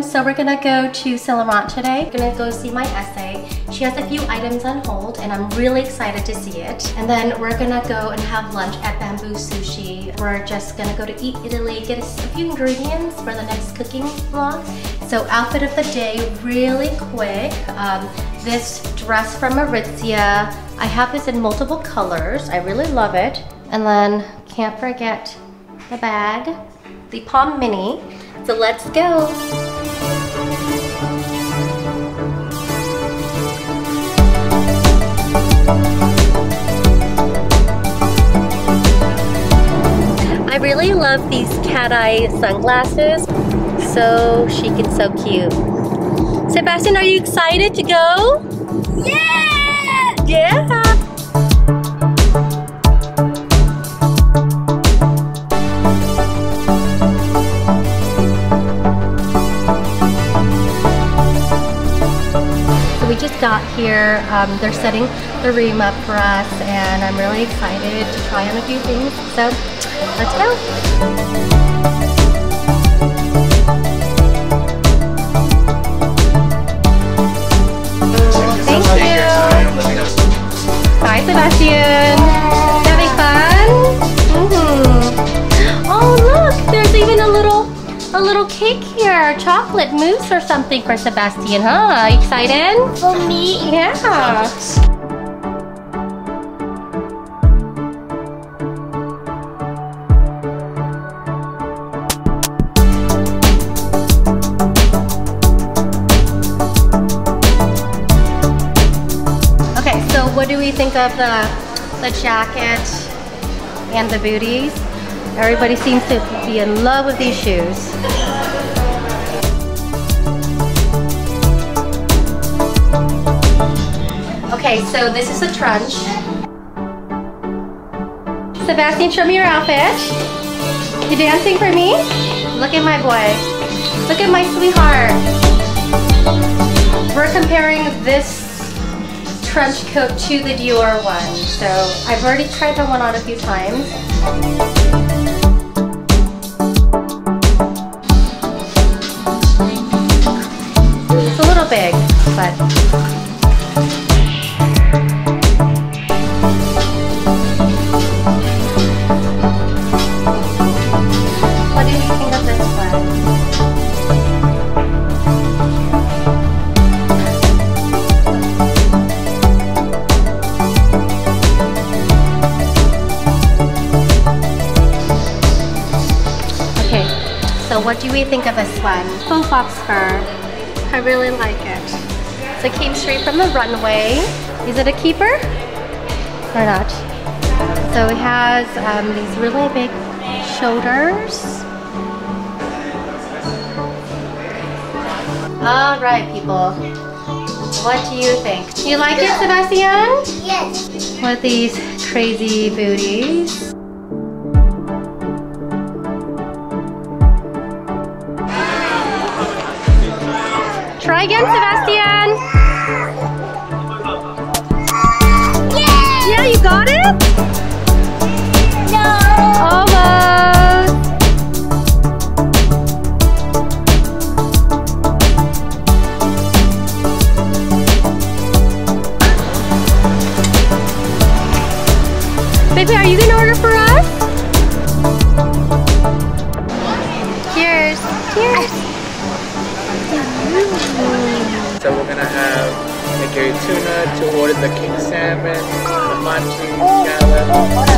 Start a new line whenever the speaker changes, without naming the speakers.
So we're gonna go to Saint Laurent today. We're gonna go see my essay. She has a few items on hold and I'm really excited to see it. And then we're gonna go and have lunch at Bamboo Sushi. We're just gonna go to Eat Italy, get a few ingredients for the next cooking vlog. So outfit of the day, really quick. This dress from Aritzia. I have this in multiple colors. I really love it. And then can't forget the bag, the Palm Mini. So let's go. I really love these cat eye sunglasses. So chic and so cute. Sebastian, are you excited to go?
Yeah!
Yeah! So we just got here. They're setting the room up for us and I'm really excited to try on a few things. So let's go. Hi, Sebastian. Having fun? Oh, look! There's even a little cake here, chocolate mousse or something for Sebastian, huh? Excited?
For me?
Yeah. What do we think of the jacket and the booties? Everybody seems to be in love with these shoes. Okay, so this is the trunch. Sebastian, show me your outfit. You dancing for me? Look at my boy. Look at my sweetheart. We're comparing this trench coat to the Dior one. So I've already tried that one on a few times. It's a little big, but what do you think of this one? So what do we think of this one? Faux fox fur. I really like it. So it came straight from the runway. Is it a keeper or not? So it has these really big shoulders. All right, people. What do you think? You like it, Sebastian?
Yes.
With these crazy booties. Try again, Sebastian.
Yeah!
Yeah, you got it?
No!
Almost. Baby, are you gonna order for us? Cheers. Cheers.
So we're gonna have nigiri tuna, 2 orders of king salmon, the manchi, scallop.